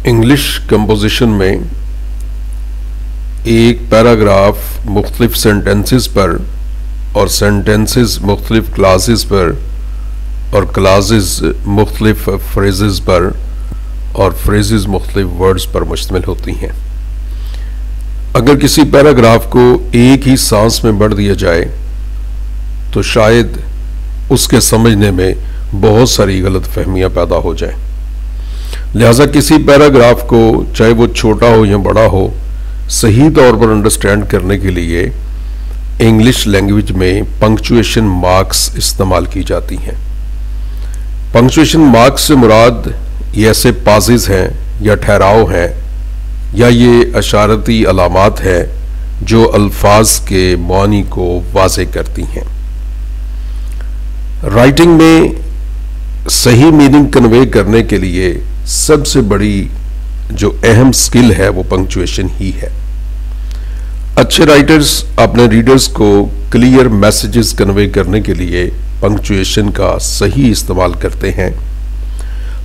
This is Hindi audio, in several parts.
इंग्लिश कंपोजिशन में एक पैराग्राफ मुख्तलिफ सेंटेंसेस पर और सेंटेंसेस मुख्तलिफ क्लासेस पर और क्लासेस मुख्तलिफ फ्रेजेस पर और फ्रेजेस मुख्तलिफ वर्ड्स पर मुश्तमिल होती हैं। अगर किसी पैराग्राफ को एक ही सांस में पढ़ दिया जाए तो शायद उसके समझने में बहुत सारी गलत फहमियाँ पैदा हो जाएं। लिहाजा किसी पैराग्राफ को चाहे वो छोटा हो या बड़ा हो सही तौर पर अंडरस्टैंड करने के लिए इंग्लिश लैंग्वेज में पंक्चुएशन मार्क्स इस्तेमाल की जाती हैं। पंक्चुएशन मार्क्स से मुराद ये ऐसे पाजेज हैं या ठहराव हैं या ये अशारती अलामात हैं जो अल्फाज के मानी को वाज़े करती हैं। राइटिंग में सही मीनिंग कन्वे करने के लिए सबसे बड़ी जो अहम स्किल है वो पंक्चुएशन ही है। अच्छे राइटर्स अपने रीडर्स को क्लियर मैसेजेस कन्वे करने के लिए पंक्चुएशन का सही इस्तेमाल करते हैं।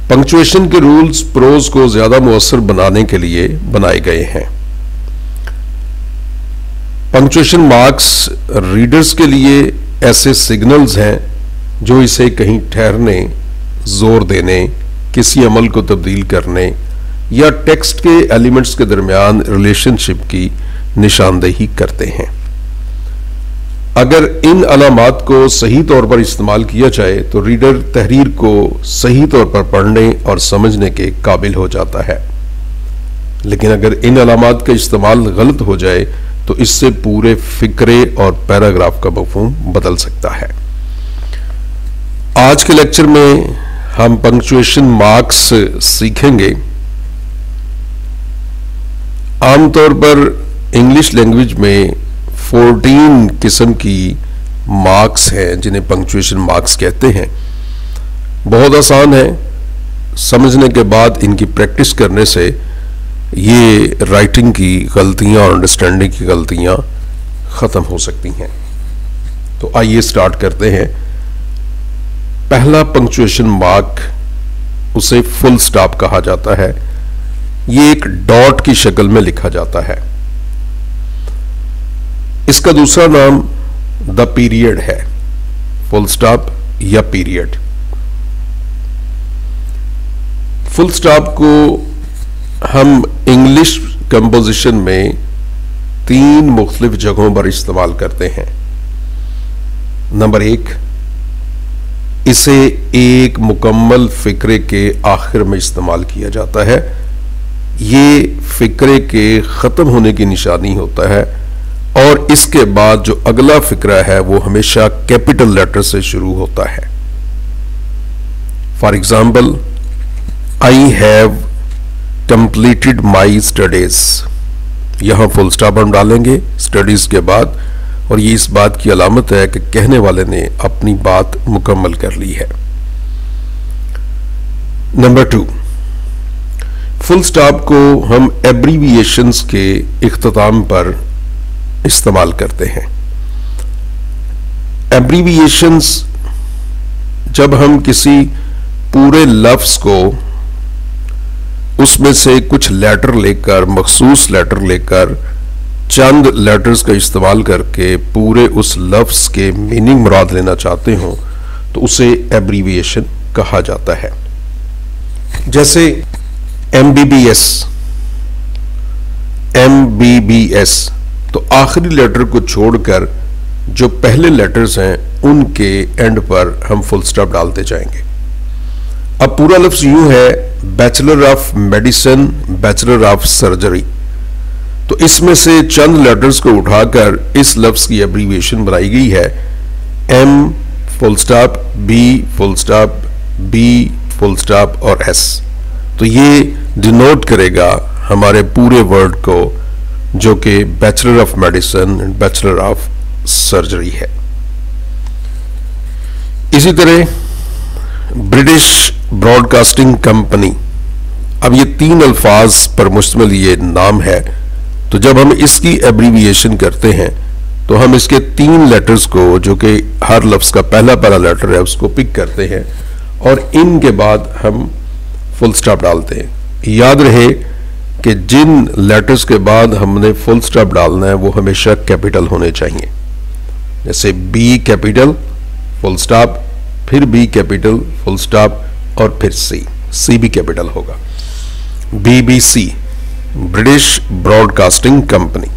पंक्चुएशन के रूल्स प्रोज को ज्यादा मुअस्सर बनाने के लिए बनाए गए हैं। पंक्चुएशन मार्क्स रीडर्स के लिए ऐसे सिग्नल्स हैं जो इसे कहीं ठहरने, जोर देने, किसी अमल को तब्दील करने या टेक्स्ट के एलिमेंट्स के दरमियान रिलेशनशिप की निशानदेही करते हैं। अगर इन अलामात को सही तौर पर इस्तेमाल किया जाए तो रीडर तहरीर को सही तौर पर पढ़ने और समझने के काबिल हो जाता है, लेकिन अगर इन अलामात का इस्तेमाल गलत हो जाए तो इससे पूरे फिक्रे और पैराग्राफ का मफहूम बदल सकता है। आज के लेक्चर में हम पंक्चुएशन मार्क्स सीखेंगे। आमतौर पर इंग्लिश लैंग्वेज में 14 किस्म की मार्क्स हैं जिन्हें पंक्चुएशन मार्क्स कहते हैं। बहुत आसान है, समझने के बाद इनकी प्रैक्टिस करने से ये राइटिंग की गलतियां और अंडरस्टैंडिंग की गलतियां ख़त्म हो सकती हैं। तो आइए स्टार्ट करते हैं। पहला पंक्चुएशन मार्क, उसे फुल स्टॉप कहा जाता है। ये एक डॉट की शक्ल में लिखा जाता है। इसका दूसरा नाम द पीरियड है, फुल स्टॉप या पीरियड। फुल स्टॉप को हम इंग्लिश कंपोजिशन में 3 मुख्तलिफ जगहों पर इस्तेमाल करते हैं। नंबर 1, इसे एक मुकम्मल फिक्रे के आखिर में इस्तेमाल किया जाता है। ये फिक्रे के ख़त्म होने की निशानी होता है और इसके बाद जो अगला फिक्रा है वो हमेशा कैपिटल लेटर से शुरू होता है। For example, I have completed my studies. यहां फुल स्टॉप हम डालेंगे स्टडीज के बाद, और ये इस बात की अलामत है कि कहने वाले ने अपनी बात मुकम्मल कर ली है। नंबर 2, फुल स्टॉप को हम एब्रीविएशंस के इख्तिताम पर इस्तेमाल करते हैं। एब्रीविएशंस जब हम किसी पूरे लफ्ज को उसमें से कुछ लेटर लेकर, मखसूस लेटर लेकर, चंद लेटर्स का इस्तेमाल करके पूरे उस लफ्ज के मीनिंग मुराद लेना चाहते हो तो उसे एब्रीविएशन कहा जाता है। जैसे MBBS, तो आखिरी लेटर को छोड़कर जो पहले लेटर्स हैं उनके एंड पर हम फुल स्टॉप डालते जाएंगे। अब पूरा लफ्ज यूं है, bachelor of medicine, bachelor of surgery. तो इसमें से चंद लेटर्स को उठाकर इस लफ्ज की एब्रीविएशन बनाई गई है, M full stop, B full stop, B full stop और S। तो ये डिनोट करेगा हमारे पूरे वर्ड को जो कि bachelor of medicine, bachelor of surgery है। इसी तरह ब्रिटिश ब्रॉडकास्टिंग कंपनी, अब ये 3 अल्फाज पर मुश्तमिल ये नाम है। तो जब हम इसकी एब्रीविएशन करते हैं तो हम इसके 3 लेटर्स को, जो कि हर लफ्ज का पहला लेटर है, उसको पिक करते हैं और इनके बाद हम फुल स्टॉप डालते हैं। याद रहे कि जिन लेटर्स के बाद हमने फुल स्टॉप डालना है वो हमेशा कैपिटल होने चाहिए। जैसे बी कैपिटल फुल स्टॉप, फिर बी कैपिटल फुल स्टॉप और फिर सी भी कैपिटल होगा। BBC British broadcasting company.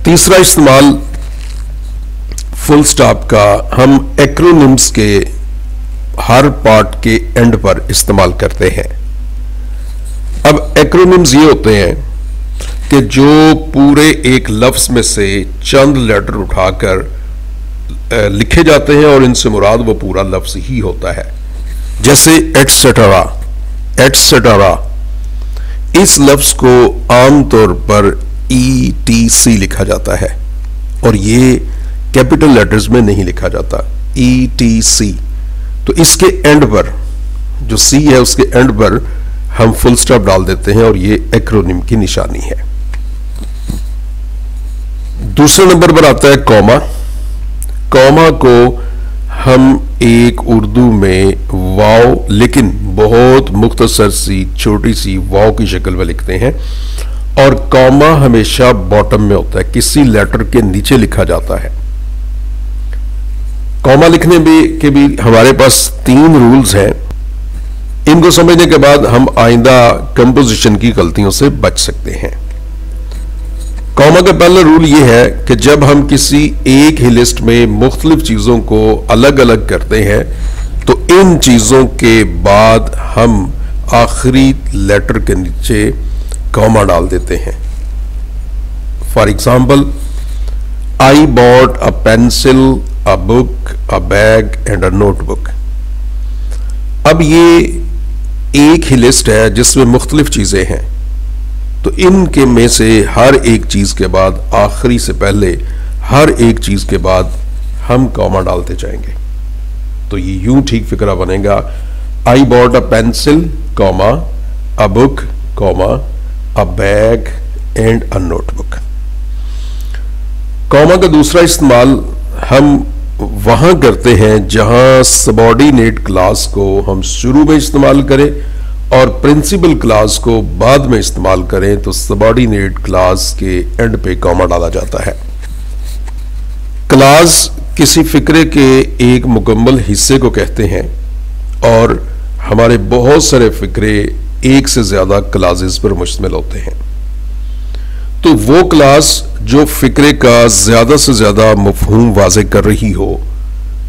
तीसरा इस्तेमाल फुल स्टॉप का हम एक्रोनिम्स के हर पार्ट के एंड पर इस्तेमाल करते हैं। अब एक्रोनिम्स ये होते हैं कि जो पूरे एक लफ्ज में से चंद लेटर उठाकर लिखे जाते हैं और इनसे मुराद वो पूरा लफ्ज ही होता है। जैसे एटसेटरा, एटसेटरा, इस लफ्ज को आमतौर पर ETC लिखा जाता है और ये कैपिटल लेटर्स में नहीं लिखा जाता, ETC। तो इसके एंड पर जो C है उसके एंड पर हम फुल स्टॉप डाल देते हैं और ये एक्रोनिम की निशानी है। दूसरे नंबर पर आता है कॉमा। कॉमा को हम एक उर्दू में वाव, लेकिन बहुत मुख्तसर सी छोटी सी वाव की शक्ल में लिखते हैं और कॉमा हमेशा बॉटम में होता है, किसी लेटर के नीचे लिखा जाता है। कॉमा लिखने के भी हमारे पास 3 रूल्स हैं। इनको समझने के बाद हम आइंदा कंपोजिशन की गलतियों से बच सकते हैं। कॉमा का पहला रूल यह है कि जब हम किसी एक ही लिस्ट में मुख्तलिफ चीजों को अलग अलग करते हैं तो इन चीजों के बाद हम आखिरी लेटर के नीचे कॉमा डाल देते हैं। For example, I bought a pencil, a book, a bag and a notebook. अब ये एक ही लिस्ट है जिसमें मुख्तलिफ चीजें हैं, तो इनके में से हर एक चीज के बाद, आखिरी से पहले हर एक चीज के बाद हम कॉमा डालते जाएंगे। तो ये यूं ठीक फिक्रा बनेगा, I bought a pencil, comma, a book, comma, a bag and a notebook. Comma का दूसरा इस्तेमाल हम वहां करते हैं जहां सबऑर्डिनेट क्लास को हम शुरू में इस्तेमाल करें और प्रिंसिपल क्लास को बाद में इस्तेमाल करें, तो सबऑर्डिनेट क्लास के एंड पे कॉमा डाला जाता है। क्लास किसी फिक्रे के एक मुकम्मल हिस्से को कहते हैं और हमारे बहुत सारे फिक्रे एक से ज्यादा क्लासेस पर मुश्तमिल होते हैं। तो वो क्लास जो फिक्रे का ज्यादा से ज्यादा मफहूम वाज़े कर रही हो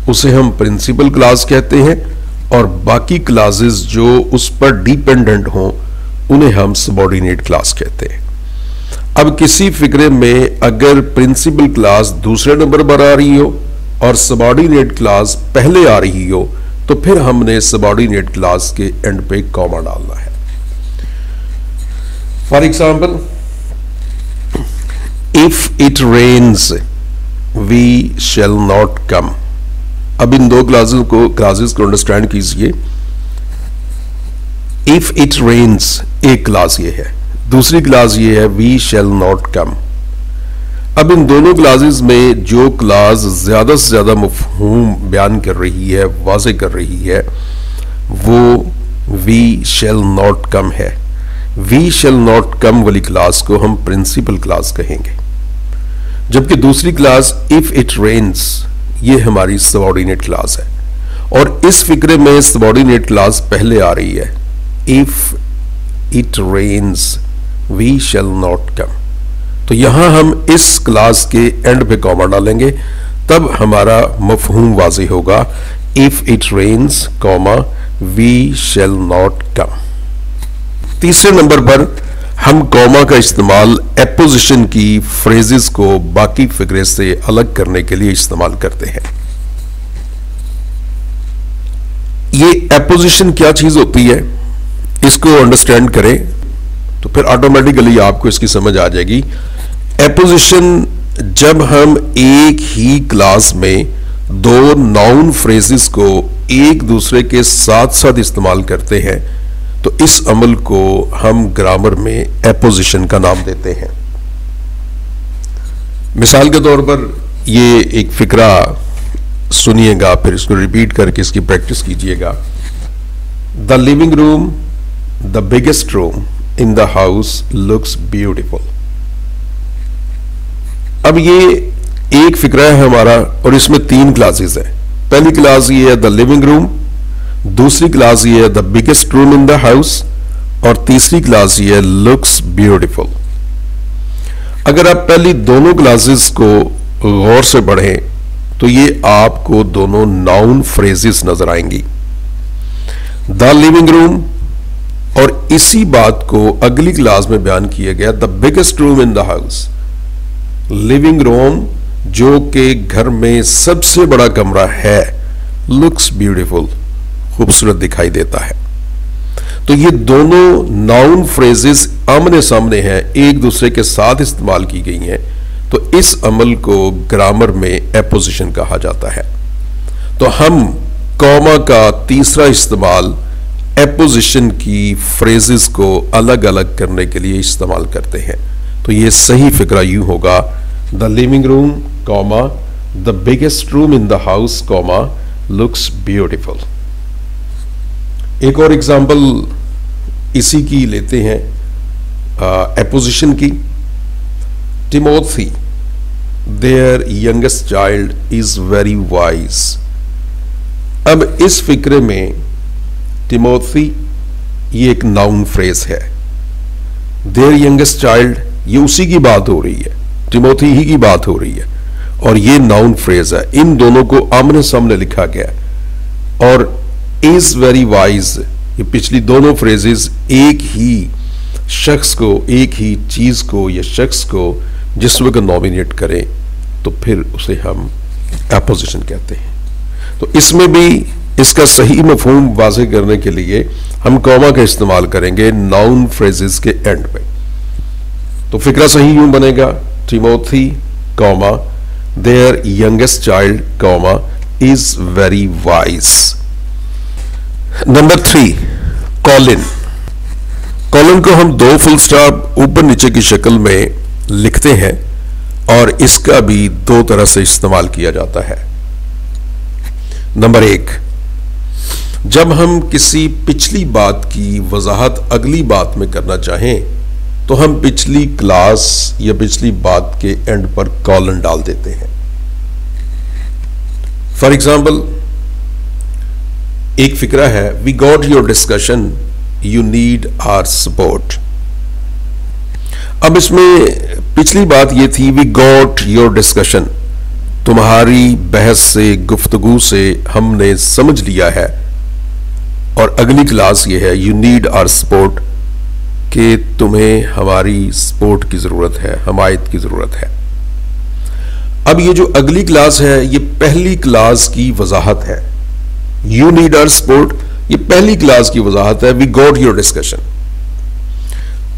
उसे हम प्रिंसिपल क्लास कहते हैं और बाकी क्लासेस जो उस पर डिपेंडेंट हों उन्हें हम सबऑर्डिनेट क्लास कहते हैं। अब किसी फिक्रे में अगर प्रिंसिपल क्लास दूसरे नंबर पर आ रही हो और सबऑर्डिनेट क्लास पहले आ रही हो तो फिर हमने सबऑर्डिनेट क्लास के एंड पे कॉमा डालना है। For example, if it rains we shall not come. अब इन दो क्लासेस को अंडरस्टैंड कीजिए। इफ इट रेन्स एक क्लास ये है, दूसरी क्लास ये है वी शैल नॉट कम। अब इन दोनों क्लासेस में जो क्लास ज्यादा से ज्यादा मफहूम बयान कर रही है, वाज़े कर रही है, वो वी शैल नॉट कम है। वी शैल नॉट कम वाली क्लास को हम प्रिंसिपल क्लास कहेंगे, जबकि दूसरी क्लास इफ इट रेन्स ये हमारी सबऑर्डिनेट क्लास है और इस फिक्रे में सबऑर्डिनेट क्लास पहले आ रही है। If it rains we shall not come, तो यहां हम इस क्लास के एंड पे कॉमा डालेंगे, तब हमारा मफहूम वाज़े होगा। If it rains comma we shall not come. तीसरे नंबर पर हम कॉमा का इस्तेमाल एपोजिशन की फ्रेजेस को बाकी फिक्रे से अलग करने के लिए इस्तेमाल करते हैं। ये एपोजिशन क्या चीज होती है, इसको अंडरस्टैंड करें तो फिर ऑटोमेटिकली आपको इसकी समझ आ जाएगी। एपोजिशन जब हम एक ही क्लास में दो नाउन फ्रेजेस को एक दूसरे के साथ साथ इस्तेमाल करते हैं तो इस अमल को हम ग्रामर में एपोजिशन का नाम देते हैं। मिसाल के तौर पर ये एक फिक्रा सुनिएगा, फिर इसको रिपीट करके इसकी प्रैक्टिस कीजिएगा। The living room the biggest room in the house looks beautiful. अब ये एक फिक्रा है हमारा और इसमें 3 क्लासेस है। पहली क्लास ये है द लिविंग रूम, दूसरी क्लास ये है the biggest room in the house, और तीसरी क्लास ये है लुक्स ब्यूटीफुल। अगर आप पहली दोनों क्लासेस को गौर से पढ़ें तो ये आपको दोनों नाउन फ्रेजेस नजर आएंगी, द लिविंग रूम, और इसी बात को अगली क्लास में बयान किया गया the biggest room in the house. Living room जो कि घर में सबसे बड़ा कमरा है, लुक्स ब्यूटीफुल, खूबसूरत दिखाई देता है। तो ये दोनों नाउन फ्रेजेस आमने सामने हैं, एक दूसरे के साथ इस्तेमाल की गई हैं, तो इस अमल को ग्रामर में एपोजिशन कहा जाता है। तो हम कॉमा का तीसरा इस्तेमाल एपोजिशन की फ्रेजेस को अलग अलग करने के लिए इस्तेमाल करते हैं। तो ये सही फिक्रा यूं होगा, the living room comma the biggest room in the house comma looks beautiful. एक और एग्जाम्पल इसी की लेते हैं, एपोजिशन की। Timothy their youngest child is very wise. अब इस फिक्रे में टिमोथी ये एक नाउन फ्रेज है, देयर यंगेस्ट चाइल्ड ये उसी की बात हो रही है, टिमोथी ही की बात हो रही है, और ये नाउन फ्रेज है। इन दोनों को आमने सामने लिखा गया, और इज वेरी वाइज ये पिछली दोनों फ्रेजेस एक ही शख्स को, एक ही चीज को या शख्स को जिस वक्त नॉमिनेट करें तो फिर उसे हम एपोजिशन कहते हैं। तो इसमें भी इसका सही मफहूम वाज़ेह करने के लिए हम कॉमा का इस्तेमाल करेंगे नाउन फ्रेजेस के एंड पे। तो फिक्रा सही यूं बनेगा, Timothy comma their youngest child comma is very wise. Number 3, Colin. Colin को हम 2 फुल स्टॉप ऊपर नीचे की शक्ल में लिखते हैं, और इसका भी 2 तरह से इस्तेमाल किया जाता है। नंबर 1, जब हम किसी पिछली बात की वजाहत अगली बात में करना चाहें तो हम पिछली क्लास या पिछली बात के एंड पर कॉलन डाल देते हैं। फॉर एग्जाम्पल एक फिक्रा है, we got your discussion you need our support. अब इसमें पिछली बात यह थी वी गॉट योर डिस्कशन, तुम्हारी बहस से, गुफ्तगू से हमने समझ लिया है, और अगली क्लास ये है यू नीड आवर सपोर्ट, कि तुम्हें हमारी सपोर्ट की जरूरत है, हमायत की जरूरत है। अब ये जो अगली क्लास है ये पहली क्लास की वजाहत है, यू नीड आवर सपोर्ट ये पहली क्लास की वजाहत है, वी गॉट योर डिस्कशन।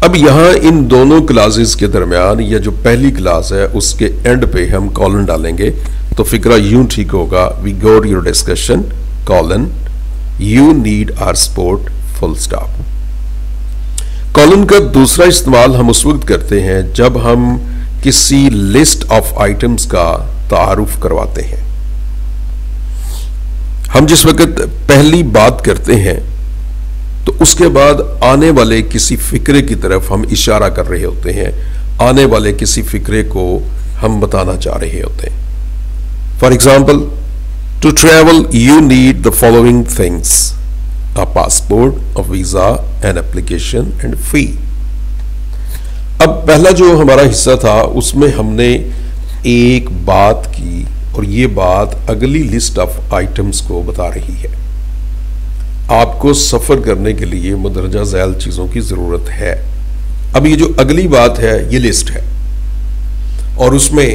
अब यहां इन दोनों क्लासेस के दरमियान या जो पहली क्लास है उसके एंड पे हम कॉलन डालेंगे, तो फिक्रा यूं ठीक होगा, we got your discussion colon you need our support full stop. Colon का दूसरा इस्तेमाल हम उस वक्त करते हैं जब हम किसी लिस्ट ऑफ आइटम्स का तारुफ करवाते हैं। हम जिस वक्त पहली बात करते हैं तो उसके बाद आने वाले किसी फिक्रे की तरफ हम इशारा कर रहे होते हैं, आने वाले किसी फिक्रे को हम बताना चाह रहे होते हैं। For example, to travel you need the following things, a passport, a visa, an application and fee। अब पहला जो हमारा हिस्सा था उसमें हमने एक बात की और ये बात अगली लिस्ट ऑफ आइटम्स को बता रही है। आपको सफर करने के लिए मुदरजा झैल चीजों की जरूरत है। अब ये जो अगली बात है ये लिस्ट है और उसमें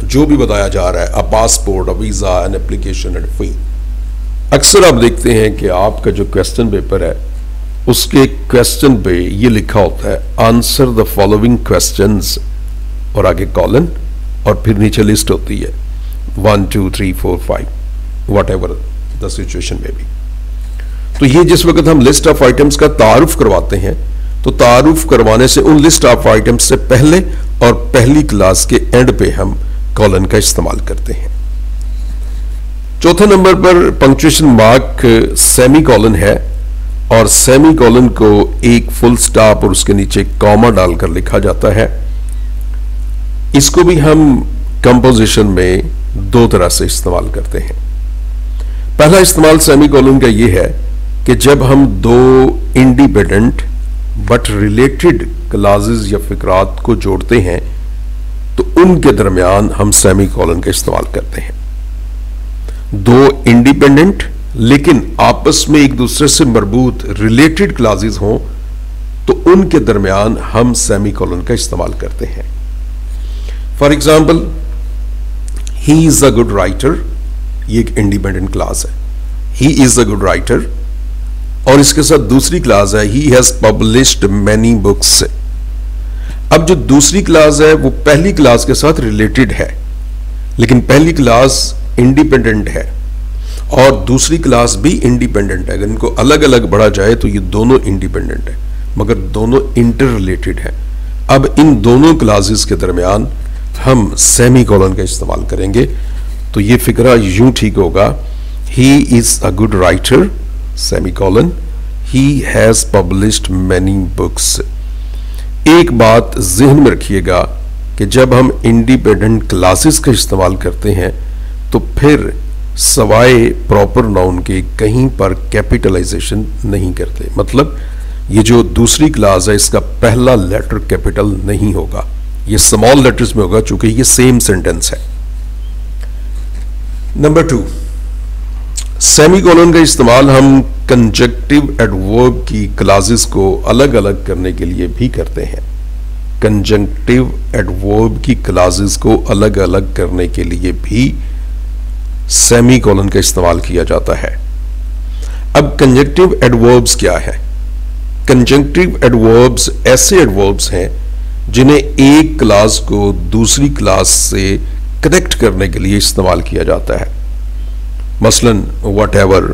जो भी बताया जा रहा है, अ passport, a visa, an application and fee. अक्सर आप देखते हैं कि आपका जो क्वेश्चन पेपर है उसके क्वेश्चन पे ये लिखा होता है आंसर द फॉलोइंग क्वेश्चंस और आगे कॉलन और फिर नीचे लिस्ट होती है 1 2 3 4 5 वट एवर द सिचुएशन में भी। तो ये जिस वक्त हम लिस्ट ऑफ आइटम्स का तारुफ करवाते हैं तो तारुफ करवाने से उन लिस्ट ऑफ आइटम्स से पहले और पहली क्लास के एंड पे हम कॉलन का इस्तेमाल करते हैं। चौथे नंबर पर पंक्चुएशन मार्क सेमी कॉलन है और सेमीकोलन को एक फुल स्टॉप और उसके नीचे कॉमा डालकर लिखा जाता है। इसको भी हम कंपोजिशन में दो तरह से इस्तेमाल करते हैं। पहला इस्तेमाल सेमीकोलन का यह है कि जब हम दो इंडिपेंडेंट बट रिलेटेड क्लॉजेज या फिक्रात को जोड़ते हैं तो उनके दरमियान हम सेमीकोलन का इस्तेमाल करते हैं। दो इंडिपेंडेंट लेकिन आपस में एक दूसरे से मरबूत रिलेटेड क्लॉजेज हों तो उनके दरमियान हम सेमीकोलन का इस्तेमाल करते हैं। For example, he is a good writer, ये एक इंडिपेंडेंट क्लॉज है। He is a good writer और इसके साथ दूसरी क्लॉज है he has published many books. अब जो दूसरी क्लॉज है वो पहली क्लॉज के साथ रिलेटेड है, लेकिन पहली क्लॉज इंडिपेंडेंट है और दूसरी क्लॉज भी इंडिपेंडेंट है। अगर इनको अलग अलग पढ़ा जाए तो ये दोनों इंडिपेंडेंट है मगर दोनों इंटर रिलेटेड है। अब इन दोनों क्लॉजेस के दरमियान हम सेमीकोलन का इस्तेमाल करेंगे तो ये फिक्रा यूं ठीक होगा, he is a good writer semicolon, he has published many books. एक बात जहन में रखिएगा कि जब हम इंडिपेंडेंट क्लासेस का इस्तेमाल करते हैं तो फिर सवाए प्रॉपर नाउन के कहीं पर कैपिटलाइजेशन नहीं करते। मतलब ये जो दूसरी क्लास है इसका पहला लेटर कैपिटल नहीं होगा, ये स्मॉल लेटर्स में होगा चूंकि ये सेम सेंटेंस है। नंबर 2, सेमीकोलन का इस्तेमाल हम कंजक्टिव एडवर्ब की क्लासेस को अलग अलग करने के लिए भी करते हैं। कंजक्टिव एडवर्ब की क्लासेस को अलग अलग करने के लिए भी सेमीकोलन का इस्तेमाल किया जाता है। अब कंजक्टिव एडवर्ब्स क्या है? कंजक्टिव एडवर्ब्स ऐसे एडवर्ब्स हैं जिन्हें एक क्लास को दूसरी क्लास से कनेक्ट करने के लिए इस्तेमाल किया जाता है। मसलन whatever,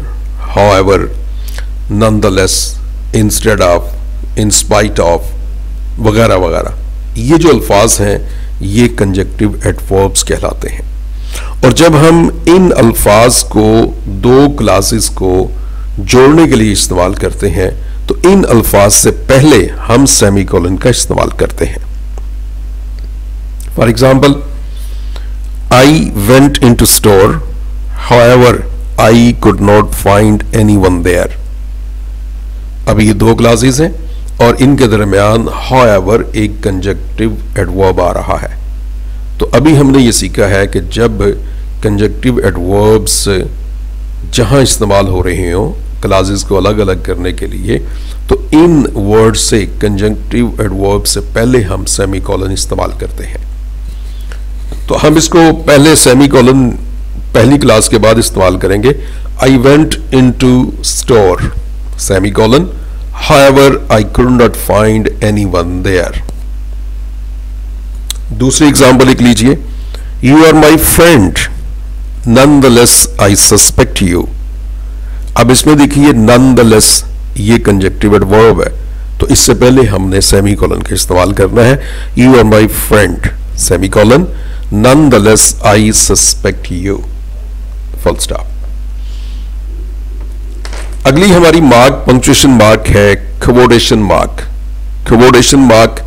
however, nonetheless, instead of, in spite of वगैरह वगैरह, ये जो अल्फाज हैं ये कंजक्टिव एडवर्ब्स कहलाते हैं। और जब हम इन अल्फाज को दो क्लासेस को जोड़ने के लिए इस्तेमाल करते हैं तो इन अल्फाज से पहले हम सेमीकोलन का इस्तेमाल करते हैं। For example, I went into store, however I could not find anyone there. अब ये दो क्लासेस हैं और इनके दरमियान हाउएवर एक कंजक्टिव एडवर्ब आ रहा है। तो अभी हमने ये सीखा है कि जब कंजक्टिव एडवर्ब्स जहां इस्तेमाल हो रहे हो क्लासेस को अलग अलग करने के लिए तो इन वर्ड से कंजक्टिव एडवर्ब से पहले हम सेमीकोलन इस्तेमाल करते हैं। तो हम इसको पहले सेमीकोलन पहली क्लास के बाद इस्तेमाल करेंगे। I went into store semicolon, however I could not find anyone there. दूसरी एग्जाम्पल लिख लीजिए, you are my friend nonetheless I suspect you. अब इसमें देखिए नॉनदलेस ये कंजक्टिव एडवर्ब है तो इससे पहले हमने सेमीकोलन का इस्तेमाल करना है। You are my friend semicolon, nonetheless I suspect you, full stop. अगली हमारी मार्क पंक्चुएशन मार्क है क्वोटेशन मार्क। क्वोटेशन मार्क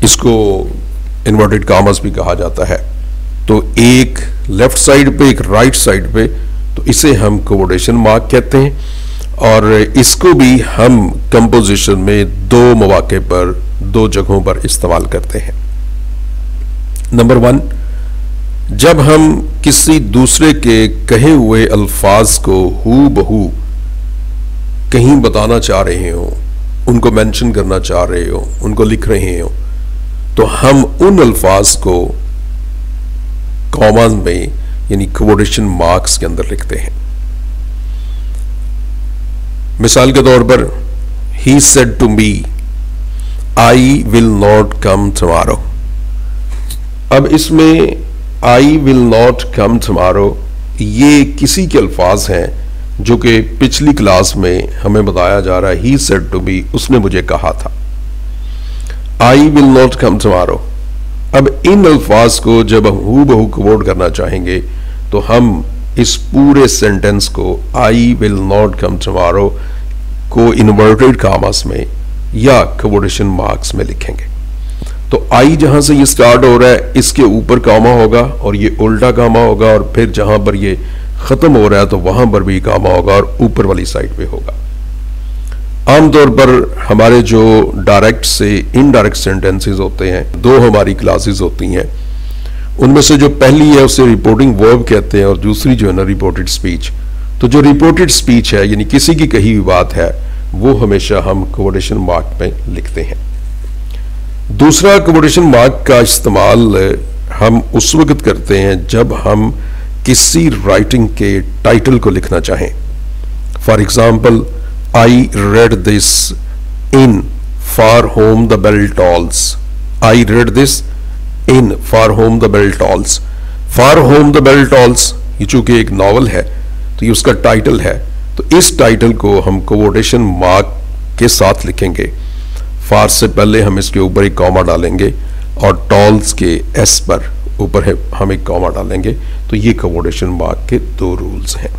इसको इन्वर्टेड कॉमास भी कहा जाता है। तो एक लेफ्ट साइड पे एक राइट साइड पे, तो इसे हम क्वोटेशन मार्क कहते हैं और इसको भी हम कंपोजिशन में दो मौके पर दो जगहों पर इस्तेमाल करते हैं। नंबर 1, जब हम किसी दूसरे के कहे हुए अल्फाज को हू बहू कहीं बताना चाह रहे हो, उनको मेंशन करना चाह रहे हो, उनको लिख रहे हो तो हम उन अल्फाज को कॉमास में यानी क्वोटेशन मार्क्स के अंदर लिखते हैं। मिसाल के तौर पर, he said to me I will not come tomorrow. अब इसमें I will not come tomorrow ये किसी के अल्फाज हैं जो कि पिछली क्लास में हमें बताया जा रहा है ही सेड टू मी, उसने मुझे कहा था आई विल नॉट कम टुमारो। अब इन अल्फाज को जब हम हू बहू क्वोट करना चाहेंगे तो हम इस पूरे सेंटेंस को आई विल नॉट कम टुमारो को इन्वर्टेड कामास में या क्वोटेशन मार्क्स में लिखेंगे। तो आई जहां से ये स्टार्ट हो रहा है इसके ऊपर कामा होगा और ये उल्टा कामा होगा, और फिर जहां पर ये खत्म हो रहा है तो वहां पर भी कामा होगा और ऊपर वाली साइड पे होगा। आमतौर पर हमारे जो डायरेक्ट से इनडायरेक्ट सेंटेंसेस होते हैं, दो हमारी क्लासेस होती हैं, उनमें से जो पहली है उसे रिपोर्टिंग वर्ब कहते हैं और दूसरी जो है ना रिपोर्टेड स्पीच। तो जो रिपोर्टेड स्पीच है यानी किसी की कही हुई बात है वो हमेशा हम क्वोटेशन मार्क में लिखते हैं। दूसरा क्वोटेशन मार्क का इस्तेमाल हम उस वक्त करते हैं जब हम किसी राइटिंग के टाइटल को लिखना चाहें। For example, I read this in For Whom the Bell Tolls. I read this in For Whom the Bell Tolls. For Whom the Bell Tolls ये चूंकि एक नॉवल है तो ये उसका टाइटल है, तो इस टाइटल को हम क्वोटेशन मार्क के साथ लिखेंगे। फार से पहले हम इसके ऊपर एक कॉमा डालेंगे और टॉल्स के एस पर ऊपर हम एक कॉमा डालेंगे। तो ये क्वोटेशन मार्क के दो रूल्स हैं।